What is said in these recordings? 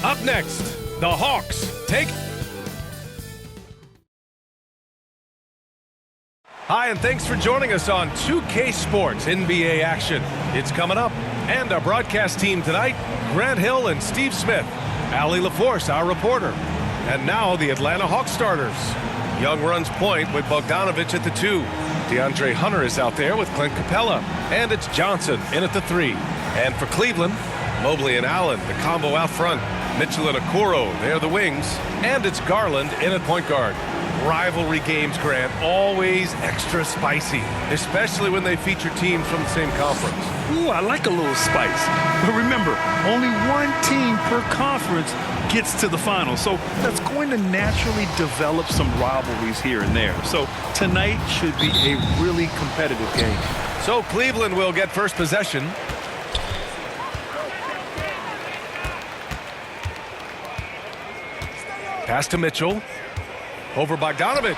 Up next, the Hawks take... Hi, and thanks for joining us on 2K Sports NBA action. It's coming up. And our broadcast team tonight, Grant Hill and Steve Smith. Allie LaForce, our reporter. And now the Atlanta Hawks starters. Young runs point with Bogdanovich at the 2. DeAndre Hunter is out there with Clint Capella. And it's Johnson in at the 3. And for Cleveland, Mobley and Allen, the combo out front. Mitchell and Okoro, they're the wings. And it's Garland in at point guard. Rivalry games, Grant, always extra spicy, especially when they feature teams from the same conference. Ooh, I like a little spice. But remember, only one team per conference gets to the final, so that's going to naturally develop some rivalries here and there. So tonight should be a really competitive game. So Cleveland will get first possession. Pass to Mitchell. Over Bogdanovich.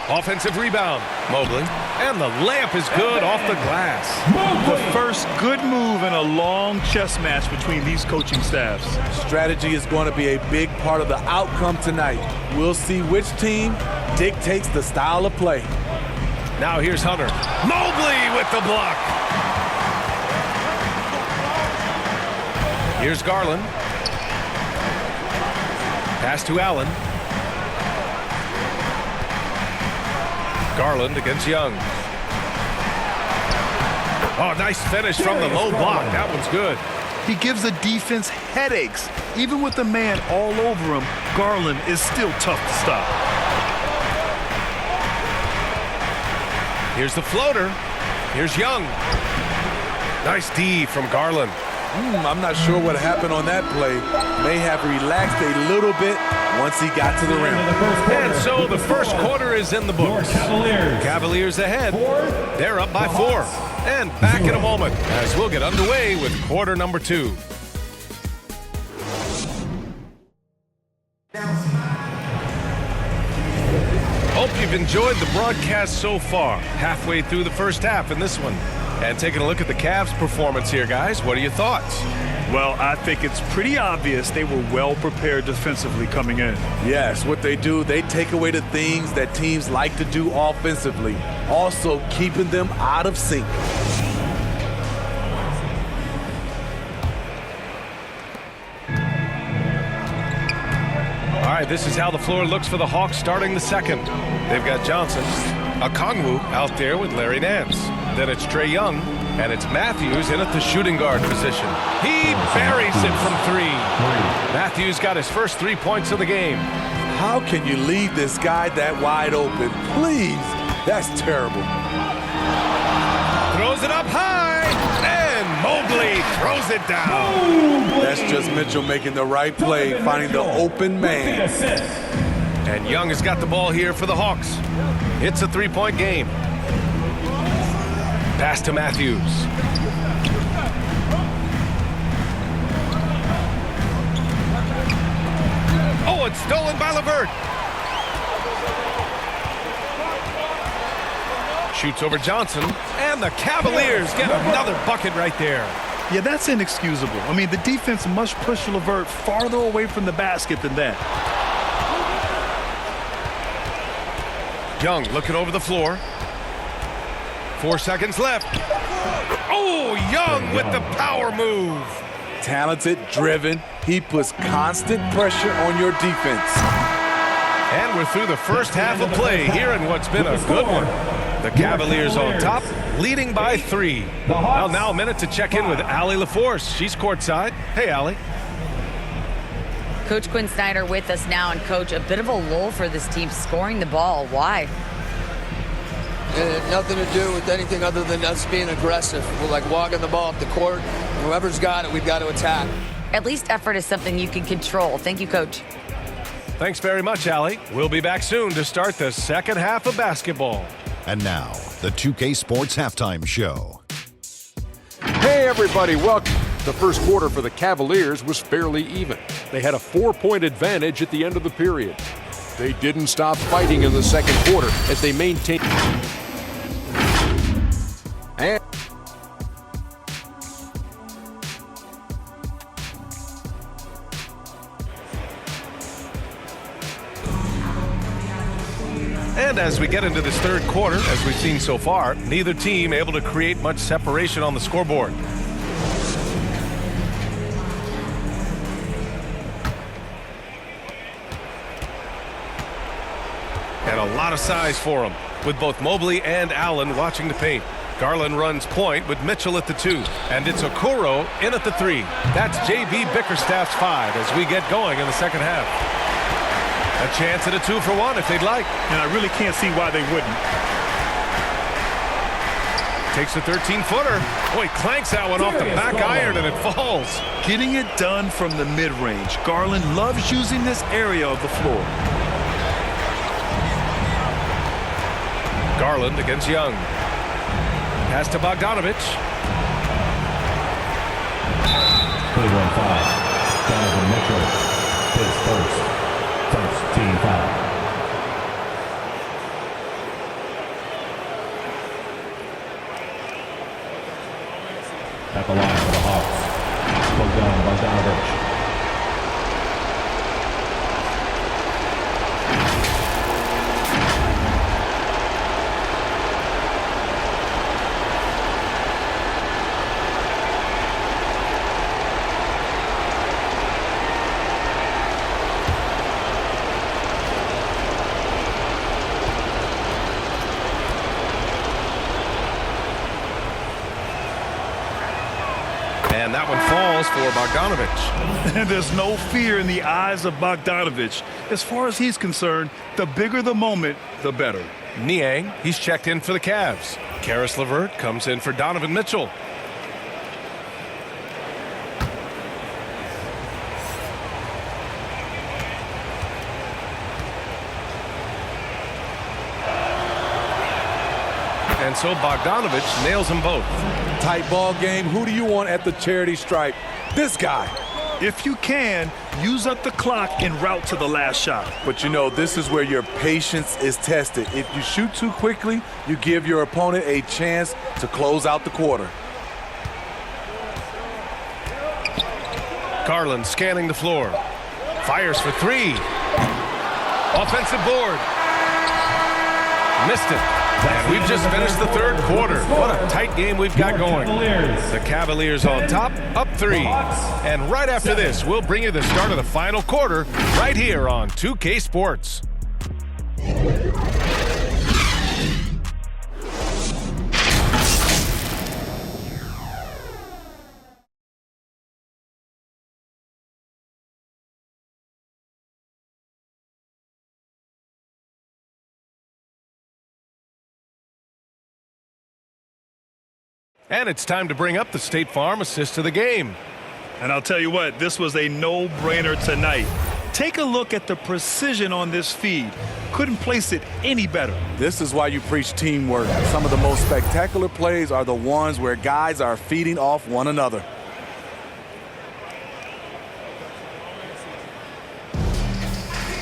Offensive rebound. Mobley. And the layup is good off the glass. The first good move in a long chess match between these coaching staffs. Strategy is going to be a big part of the outcome tonight. We'll see which team dictates the style of play. Now here's Hunter. Mobley with the block. Here's Garland. Pass to Allen. Garland against Young. Oh, nice finish from the low block. That one's good. He gives the defense headaches. Even with the man all over him, Garland is still tough to stop. Here's the floater. Here's Young. Nice D from Garland. I'm not sure what happened on that play. May have relaxed a little bit once he got to the rim. And so the first quarter is in the books. Cavaliers ahead. They're up by 4. And back in a moment as we'll get underway with quarter number 2. Hope you've enjoyed the broadcast so far. Halfway through the first half in this one. And taking a look at the Cavs' performance here, guys. What are your thoughts? Well, I think it's pretty obvious they were well prepared defensively coming in. Yes, what they do, they take away the things that teams like to do offensively, also keeping them out of sync. All right, this is how the floor looks for the Hawks starting the second. They've got Johnson, Okongwu out there with Larry Nance. Then it's Trae Young, and it's Matthews in at the shooting guard position. He buries it from 3. Matthews got his first 3 points of the game. How can you leave this guy that wide open? Please, that's terrible. Throws it up high, and Mobley throws it down. That's just Mitchell making the right play, finding the open man. And Young has got the ball here for the Hawks. It's a 3-point game. Pass to Matthews. Oh, it's stolen by LeVert. Shoots over Johnson, and the Cavaliers get another bucket right there. Yeah, that's inexcusable. I mean, the defense must push LeVert farther away from the basket than that. Young looking over the floor. 4 seconds left. Oh, Young with the power move. Talented, driven. He puts constant pressure on your defense. And we're through the first half of play here in what's been a good one. The Cavaliers on top, leading by 3. Well, now a minute to check in with Allie LaForce. She's courtside. Hey, Allie. Coach Quinn Snyder with us now, and Coach, a bit of a lull for this team scoring the ball. Why? It had nothing to do with anything other than us being aggressive. We're like walking the ball up the court. Whoever's got it, we've got to attack. At least effort is something you can control. Thank you, Coach. Thanks very much, Allie. We'll be back soon to start the second half of basketball. And now, the 2K Sports Halftime Show. Hey, everybody, welcome. The first quarter for the Cavaliers was fairly even. They had a 4-point advantage at the end of the period. They didn't stop fighting in the second quarter as they maintained. And And as we get into this third quarter, as we've seen so far, neither team able to create much separation on the scoreboard. And a lot of size for him, with both Mobley and Allen watching the paint. Garland runs point with Mitchell at the 2. And it's Okoro in at the 3. That's J.B. Bickerstaff's 5 as we get going in the second half. A chance at a 2-for-1 if they'd like. And I really can't see why they wouldn't. Takes a 13-footer. Boy, clanks that one off the back iron and it falls. Getting it done from the mid-range. Garland loves using this area of the floor. Garland against Young. Pass to Bogdanovich. Cleveland foul. Donovan Mitchell. His first team foul. At the line for the Hawks. Bogdanovich. And that one falls for Bogdanovich. And there's no fear in the eyes of Bogdanovich. As far as he's concerned, the bigger the moment, the better. Niang, he's checked in for the Cavs. Karis LeVert comes in for Donovan Mitchell. And so Bogdanovich nails them both. Tight ball game. Who do you want at the charity stripe? This guy. If you can, use up the clock en route to the last shot. But you know, this is where your patience is tested. If you shoot too quickly, you give your opponent a chance to close out the quarter. Garland scanning the floor. Fires for 3. Offensive board. Missed it. And we've just finished the third quarter. What a tight game we've got going. The Cavaliers on top, up 3. And right after this, we'll bring you the start of the final quarter right here on 2K Sports. And it's time to bring up the State Farm assist of the game. And I'll tell you what, this was a no-brainer tonight. Take a look at the precision on this feed. Couldn't place it any better. This is why you preach teamwork. Some of the most spectacular plays are the ones where guys are feeding off one another.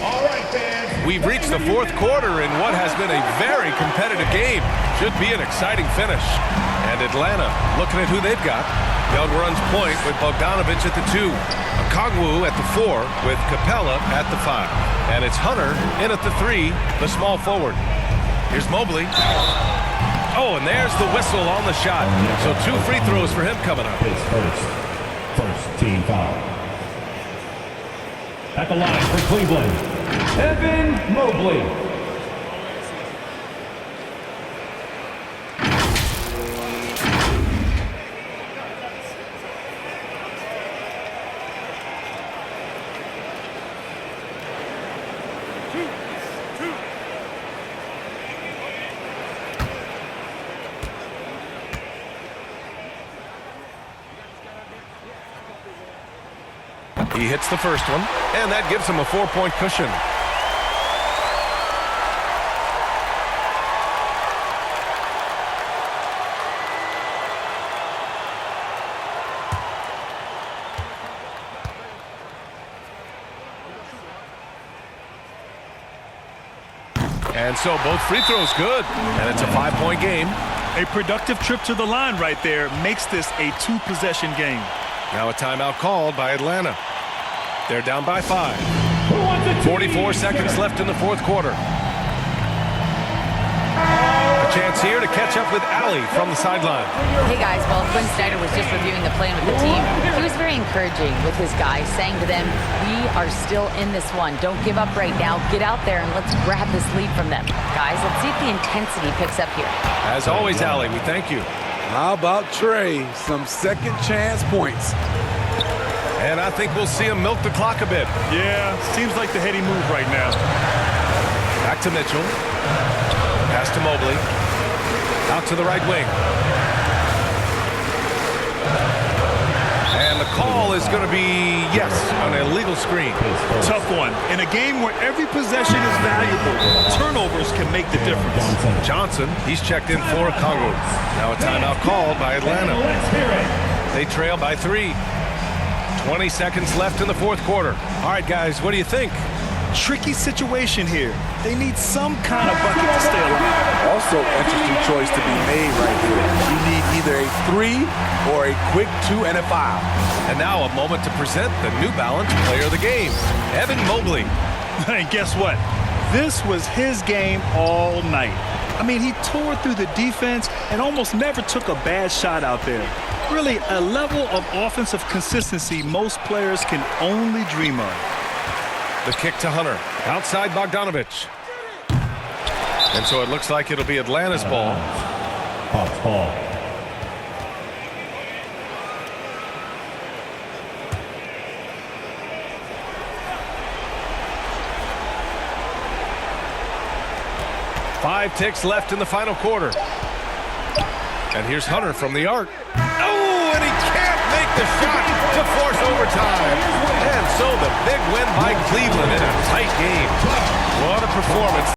All right, fans. We've reached the fourth quarter in what has been a very competitive game. Should be an exciting finish. And Atlanta looking at who they've got. Young runs point with Bogdanovich at the 2. Okongwu at the 4 with Capella at the 5. And it's Hunter in at the 3, the small forward. Here's Mobley. Oh, and there's the whistle on the shot. So 2 free throws for him coming up. His first team foul. At the line for Cleveland, Evan Mobley. He hits the first one, and that gives him a 4-point cushion. And so both free throws good, and it's a 5-point game. A productive trip to the line right there makes this a 2-possession game. Now a timeout called by Atlanta. They're down by 5. 44 seconds left in the fourth quarter. Chance here to catch up with Allie from the sideline. Hey guys, well, Quinn Snyder was just reviewing the plan with the team. He was very encouraging with his guys, saying to them, we are still in this one. Don't give up right now. Get out there and let's grab this lead from them. Guys, let's see if the intensity picks up here. As always, Allie, we thank you. How about Trey? Some second chance points. And I think we'll see him milk the clock a bit. Yeah, seems like the heady move right now. Back to Mitchell. Pass to Mobley. Out to the right wing. And the call is going to be, yes, an illegal screen. Tough one. In a game where every possession is valuable, turnovers can make the difference. Johnson, he's checked in for Congo. Now a timeout called by Atlanta. They trail by 3. 20 seconds left in the fourth quarter. All right, guys, what do you think? Tricky situation here. They need some kind of bucket to stay alive. Also, interesting choice to be made right here. You need either a 3 or a quick 2 and a foul. And now a moment to present the New Balance Player of the Game, Evan Mobley. And guess what? This was his game all night. I mean, he tore through the defense and almost never took a bad shot out there. Really, a level of offensive consistency most players can only dream of. The kick to Hunter. Outside Bogdanovich. And so it looks like it'll be Atlanta's ball. Hawks ball. Five ticks left in the final quarter. And here's Hunter from the arc. Oh, and he can't make the shot to force overtime. And so the big win by Cleveland in a tight game. What a performance.